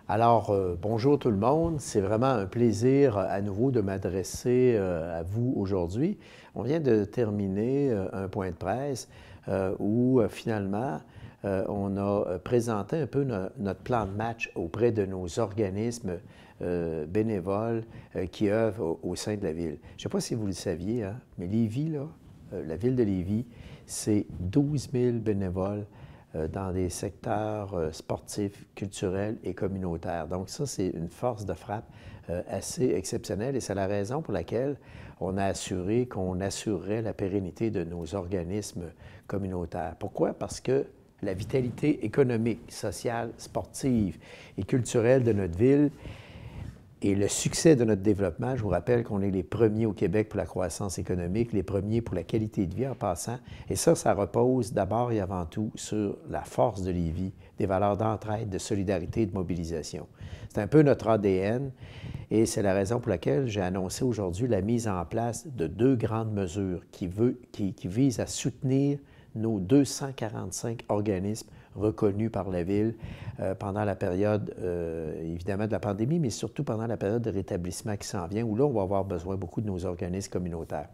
Alors, bonjour tout le monde. C'est vraiment un plaisir à nouveau de m'adresser à vous aujourd'hui. On vient de terminer un point de presse où finalement on a présenté un peu notre plan de match auprès de nos organismes bénévoles qui œuvrent au sein de la ville. Je ne sais pas si vous le saviez, hein, mais Lévis, là, la ville de Lévis, c'est 12 000 bénévoles dans des secteurs sportifs, culturels et communautaires. Donc ça, c'est une force de frappe assez exceptionnelle et c'est la raison pour laquelle on a assuré qu'on assurerait la pérennité de nos organismes communautaires. Pourquoi? Parce que la vitalité économique, sociale, sportive et culturelle de notre ville et le succès de notre développement, je vous rappelle qu'on est les premiers au Québec pour la croissance économique, les premiers pour la qualité de vie en passant. Et ça repose d'abord et avant tout sur la force de Lévis, des valeurs d'entraide, de solidarité et de mobilisation. C'est un peu notre ADN et c'est la raison pour laquelle j'ai annoncé aujourd'hui la mise en place de deux grandes mesures qui visent à soutenir nos 245 organismes reconnus par la Ville pendant la période, évidemment, de la pandémie, mais surtout pendant la période de rétablissement qui s'en vient, où là, on va avoir besoin beaucoup de nos organismes communautaires.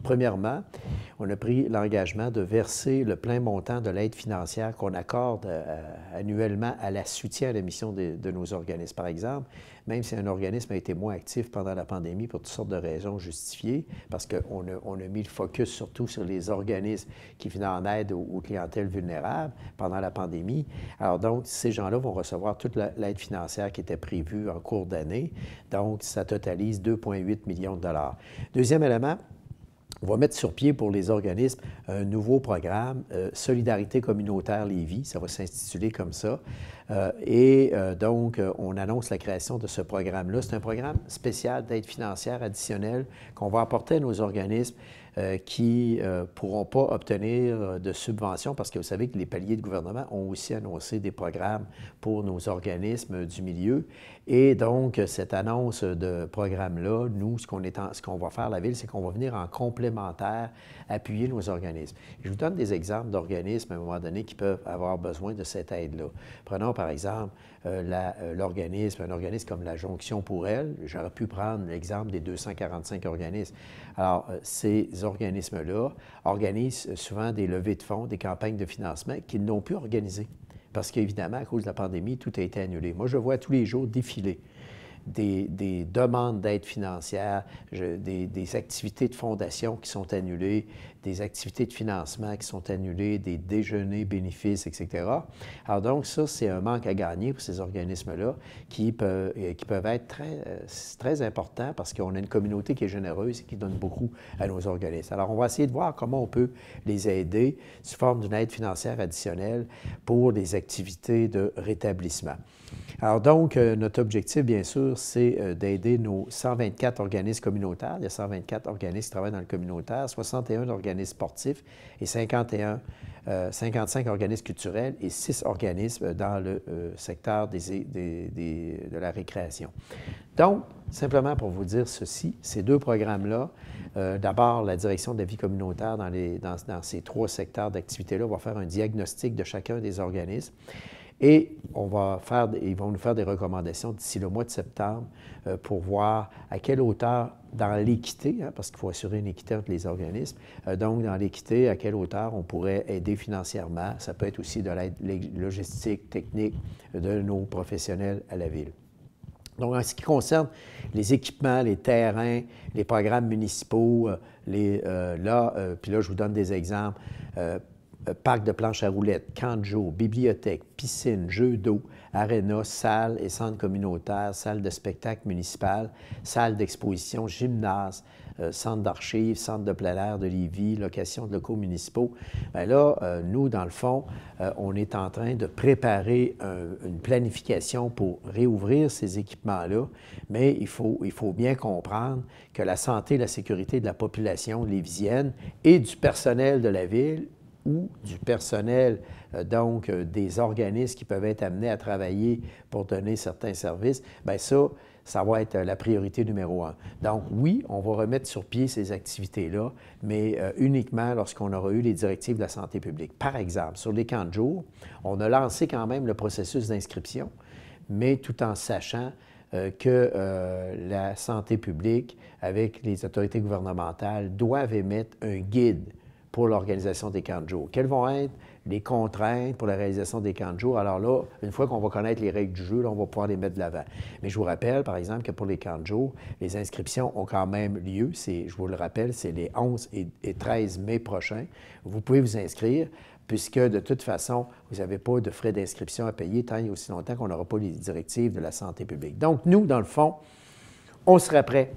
Premièrement, on a pris l'engagement de verser le plein montant de l'aide financière qu'on accorde annuellement à la soutien à la mission de nos organismes. Par exemple, même si un organisme a été moins actif pendant la pandémie pour toutes sortes de raisons justifiées, parce qu'on a mis le focus surtout sur les organismes qui venaient en aide aux clientèles vulnérables pendant la pandémie. Alors donc, ces gens-là vont recevoir toute l'aide financière qui était prévue en cours d'année. Donc, ça totalise 2,8 millions de dollars. Deuxième élément, on va mettre sur pied pour les organismes un nouveau programme, Solidarité communautaire Lévis, ça va s'intituler comme ça. Donc, on annonce la création de ce programme-là. C'est un programme spécial d'aide financière additionnelle qu'on va apporter à nos organismes qui ne pourront pas obtenir de subventions parce que vous savez que les paliers de gouvernement ont aussi annoncé des programmes pour nos organismes du milieu. Et donc, cette annonce de programme-là, nous, ce qu'on va faire à la Ville, c'est qu'on va venir en complémentaire appuyer nos organismes. Je vous donne des exemples d'organismes, à un moment donné, qui peuvent avoir besoin de cette aide-là. Prenons, par exemple, un organisme comme la Jonction pour elle. J'aurais pu prendre l'exemple des 245 organismes. Alors, ces organismes-là organisent souvent des levées de fonds, des campagnes de financement qu'ils n'ont pu organiser. Parce qu'évidemment, à cause de la pandémie, tout a été annulé. Moi, je vois tous les jours défiler des demandes d'aide financière, des activités de fondation qui sont annulées, des activités de financement qui sont annulées, des déjeuners bénéfices, etc. Alors donc, ça, c'est un manque à gagner pour ces organismes-là qui peuvent être très importants parce qu'on a une communauté qui est généreuse et qui donne beaucoup à nos organismes. Alors, on va essayer de voir comment on peut les aider sous forme d'une aide financière additionnelle pour des activités de rétablissement. Alors donc, notre objectif, bien sûr, c'est d'aider nos 124 organismes communautaires. Il y a 124 organismes qui travaillent dans le communautaire, 61 organismes sportifs et 55 organismes culturels et 6 organismes dans le secteur de la récréation. Donc, simplement pour vous dire ceci, ces deux programmes-là, d'abord, la direction de la vie communautaire dans ces 3 secteurs d'activité-là va faire un diagnostic de chacun des organismes. Et ils vont nous faire des recommandations d'ici le mois de septembre pour voir à quelle hauteur, dans l'équité, hein, parce qu'il faut assurer une équité entre les organismes, donc dans l'équité, à quelle hauteur on pourrait aider financièrement. Ça peut être aussi de l'aide logistique, technique de nos professionnels à la Ville. Donc, en ce qui concerne les équipements, les terrains, les programmes municipaux, puis là, je vous donne des exemples. Parc de planches à roulettes, camp de jour, bibliothèque, piscine, jeux d'eau, aréna, salle et centre communautaire, salle de spectacle municipale, salle d'exposition, gymnase, centre d'archives, centre de plein air de Lévis, location de locaux municipaux. Bien là, nous, dans le fond, on est en train de préparer une planification pour réouvrir ces équipements-là, mais il faut bien comprendre que la santé et la sécurité de la population lévisienne et du personnel de la Ville ou du personnel, donc des organismes qui peuvent être amenés à travailler pour donner certains services, bien ça va être la priorité numéro 1. Donc oui, on va remettre sur pied ces activités-là, mais uniquement lorsqu'on aura eu les directives de la santé publique. Par exemple, sur les camps de jour, on a lancé quand même le processus d'inscription, mais tout en sachant que la santé publique, avec les autorités gouvernementales, doivent émettre un guide pour l'organisation des camps de jour. Quelles vont être les contraintes pour la réalisation des camps de jour? Alors là, une fois qu'on va connaître les règles du jeu, là, on va pouvoir les mettre de l'avant. Mais je vous rappelle, par exemple, que pour les camps de jour, les inscriptions ont quand même lieu. Je vous le rappelle, c'est les 11 et 13 mai prochains. Vous pouvez vous inscrire, puisque de toute façon, vous n'avez pas de frais d'inscription à payer tant et aussi longtemps qu'on n'aura pas les directives de la santé publique. Donc, nous, dans le fond, on serait prêt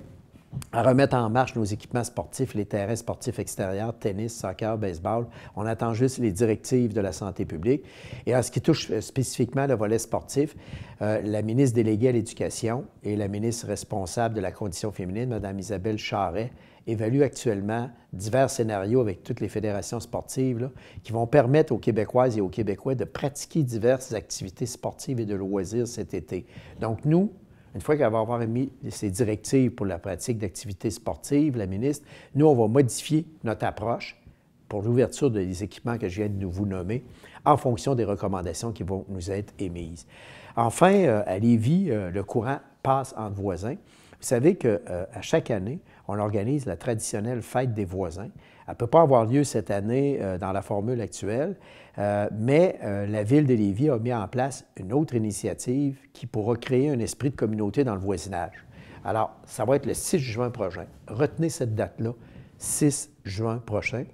à remettre en marche nos équipements sportifs, les terrains sportifs extérieurs, tennis, soccer, baseball. On attend juste les directives de la santé publique. Et en ce qui touche spécifiquement le volet sportif, la ministre déléguée à l'Éducation et la ministre responsable de la condition féminine, Mme Isabelle Charret, évalue actuellement divers scénarios avec toutes les fédérations sportives là, qui vont permettre aux Québécoises et aux Québécois de pratiquer diverses activités sportives et de loisirs cet été. Donc, nous, une fois qu'elle va avoir émis ses directives pour la pratique d'activités sportives, la ministre, nous, on va modifier notre approche pour l'ouverture des équipements que je viens de vous nommer en fonction des recommandations qui vont nous être émises. Enfin, à Lévis, le courant passe entre voisins. Vous savez qu'à chaque année, on organise la traditionnelle fête des voisins. Elle ne peut pas avoir lieu cette année dans la formule actuelle, mais la Ville de Lévis a mis en place une autre initiative qui pourra créer un esprit de communauté dans le voisinage. Alors, ça va être le 6 juin prochain. Retenez cette date-là, 6 juin prochain.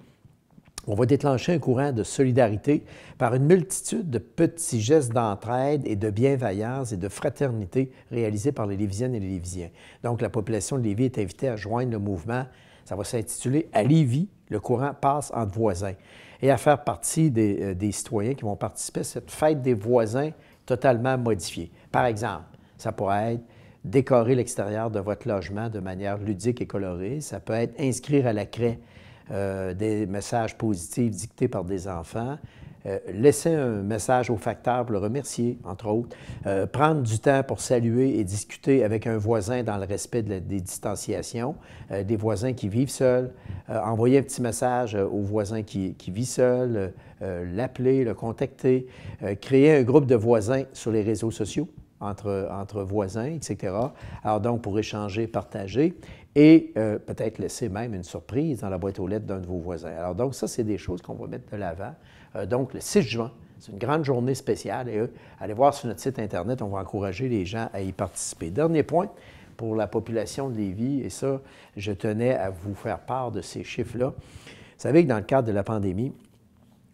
On va déclencher un courant de solidarité par une multitude de petits gestes d'entraide et de bienveillance et de fraternité réalisés par les Lévisiennes et les Lévisiens. Donc, la population de Lévis est invitée à joindre le mouvement. Ça va s'intituler « À Lévis, le courant passe entre voisins » et à faire partie des citoyens qui vont participer à cette fête des voisins totalement modifiée. Par exemple, ça pourrait être décorer l'extérieur de votre logement de manière ludique et colorée. Ça peut être inscrire à la craie des messages positifs dictés par des enfants, laisser un message au facteur pour le remercier, entre autres, prendre du temps pour saluer et discuter avec un voisin dans le respect des distanciations, des voisins qui vivent seuls, envoyer un petit message au voisin qui vit seul, l'appeler, le contacter, créer un groupe de voisins sur les réseaux sociaux entre voisins, etc. Alors donc, pour échanger, partager, et peut-être laisser même une surprise dans la boîte aux lettres d'un de vos voisins. Alors donc, ça, c'est des choses qu'on va mettre de l'avant. Donc, le 6 juin, c'est une grande journée spéciale et allez voir sur notre site Internet, on va encourager les gens à y participer. Dernier point pour la population de Lévis, et ça, je tenais à vous faire part de ces chiffres-là. Vous savez que dans le cadre de la pandémie,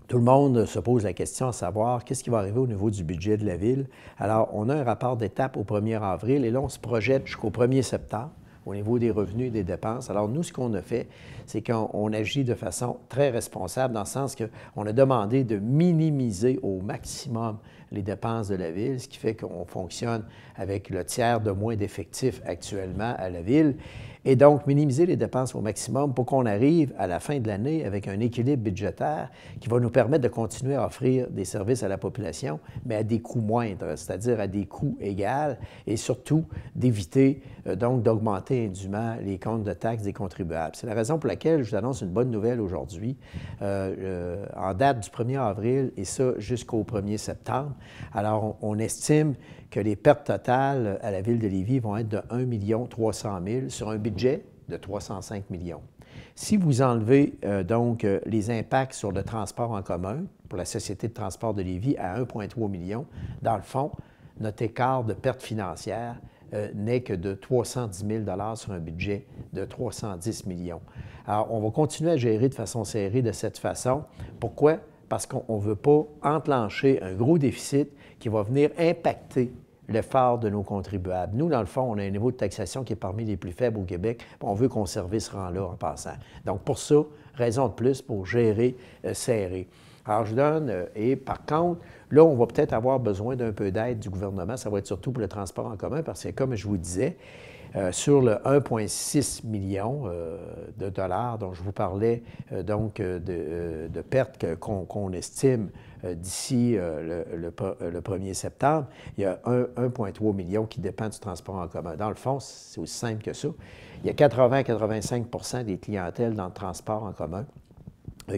tout le monde se pose la question à savoir qu'est-ce qui va arriver au niveau du budget de la Ville. Alors, on a un rapport d'étape au 1er avril et là, on se projette jusqu'au 1er septembre au niveau des revenus et des dépenses. Alors, nous, ce qu'on a fait, c'est qu'on agit de façon très responsable dans le sens qu'on a demandé de minimiser au maximum les dépenses de la Ville, ce qui fait qu'on fonctionne avec le tiers de moins d'effectifs actuellement à la Ville. Et donc, minimiser les dépenses au maximum pour qu'on arrive à la fin de l'année avec un équilibre budgétaire qui va nous permettre de continuer à offrir des services à la population, mais à des coûts moindres, c'est-à-dire à des coûts égaux et surtout d'éviter donc d'augmenter indûment les comptes de taxes des contribuables. C'est la raison pour laquelle je vous annonce une bonne nouvelle aujourd'hui, en date du 1er avril et ça jusqu'au 1er septembre. Alors, on estime que les pertes totales à la Ville de Lévis vont être de 1 300 000 sur un budget de 305 millions. Si vous enlevez donc les impacts sur le transport en commun pour la Société de transport de Lévis à 1,3 million, dans le fond, notre écart de pertes financières n'est que de 310 000 sur un budget de 310 millions. Alors, on va continuer à gérer de façon serrée de cette façon. Pourquoi? Parce qu'on ne veut pas enclencher un gros déficit qui va venir impacter l'effort de nos contribuables. Nous, dans le fond, on a un niveau de taxation qui est parmi les plus faibles au Québec. On veut conserver ce rang-là en passant. Donc, pour ça, raison de plus pour gérer serré. Alors, je vous donne, et par contre, là, on va peut-être avoir besoin d'un peu d'aide du gouvernement. Ça va être surtout pour le transport en commun parce que, comme je vous disais, sur le 1,6 million de dollars dont je vous parlais, donc de pertes qu'on estime d'ici le 1er septembre, il y a 1,3 million qui dépend du transport en commun. Dans le fond, c'est aussi simple que ça. Il y a 80 à 85 des clientèles dans le transport en commun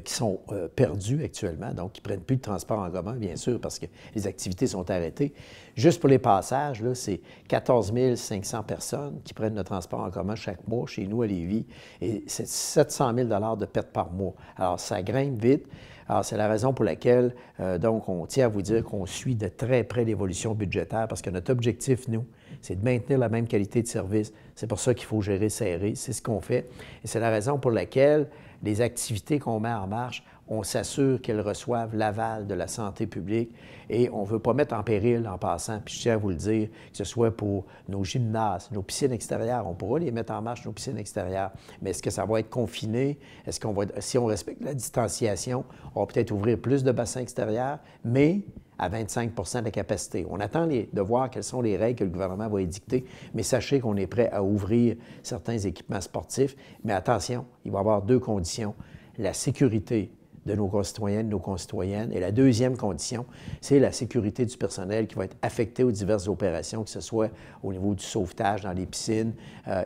qui sont perdus actuellement, donc qui ne prennent plus de transport en commun, bien sûr, parce que les activités sont arrêtées. Juste pour les passages, c'est 14 500 personnes qui prennent le transport en commun chaque mois chez nous à Lévis, et c'est 700 000 de pertes par mois. Alors, ça grimpe vite. Alors, c'est la raison pour laquelle, donc, on tient à vous dire qu'on suit de très près l'évolution budgétaire, parce que notre objectif, nous, c'est de maintenir la même qualité de service. C'est pour ça qu'il faut gérer serré. C'est ce qu'on fait. Et c'est la raison pour laquelle les activités qu'on met en marche, on s'assure qu'elles reçoivent l'aval de la santé publique et on ne veut pas mettre en péril en passant. Puis je tiens à vous le dire, que ce soit pour nos gymnases, nos piscines extérieures, on pourra les mettre en marche, nos piscines extérieures, mais est-ce que ça va être confiné? Est-ce qu'on va, si on respecte la distanciation, on va peut-être ouvrir plus de bassins extérieurs, mais à 25 de la capacité. On attend de voir quelles sont les règles que le gouvernement va édicter, mais sachez qu'on est prêt à ouvrir certains équipements sportifs. Mais attention, il va y avoir deux conditions. La sécurité de nos concitoyennes, de nos concitoyennes. Et la deuxième condition, c'est la sécurité du personnel qui va être affecté aux diverses opérations, que ce soit au niveau du sauvetage dans les piscines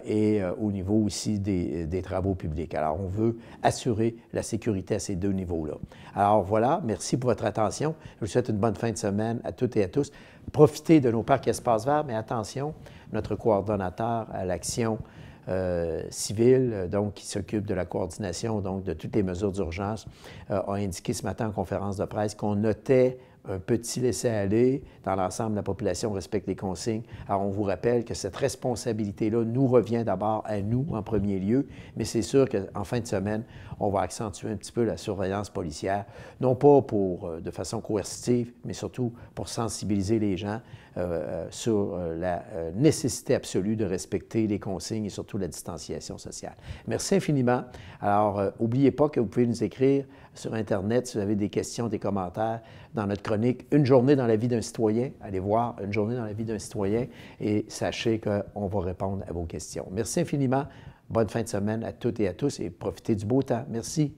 et au niveau aussi des travaux publics. Alors, on veut assurer la sécurité à ces deux niveaux-là. Alors voilà, merci pour votre attention. Je vous souhaite une bonne fin de semaine à toutes et à tous. Profitez de nos parcs espaces verts, mais attention, notre coordonnateur à l'action civile, donc qui s'occupe de la coordination donc, de toutes les mesures d'urgence, a indiqué ce matin en conférence de presse qu'on notait un petit laisser-aller dans l'ensemble de la population, respecte les consignes. Alors, on vous rappelle que cette responsabilité-là nous revient d'abord à nous en premier lieu, mais c'est sûr qu'en fin de semaine, on va accentuer un petit peu la surveillance policière, non pas de façon coercitive, mais surtout pour sensibiliser les gens sur la nécessité absolue de respecter les consignes et surtout la distanciation sociale. Merci infiniment. Alors, n'oubliez pas que vous pouvez nous écrire sur Internet si vous avez des questions, des commentaires dans notre chronique « Une journée dans la vie d'un citoyen ». Allez voir « Une journée dans la vie d'un citoyen » et sachez qu'on va répondre à vos questions. Merci infiniment. Bonne fin de semaine à toutes et à tous et profitez du beau temps. Merci.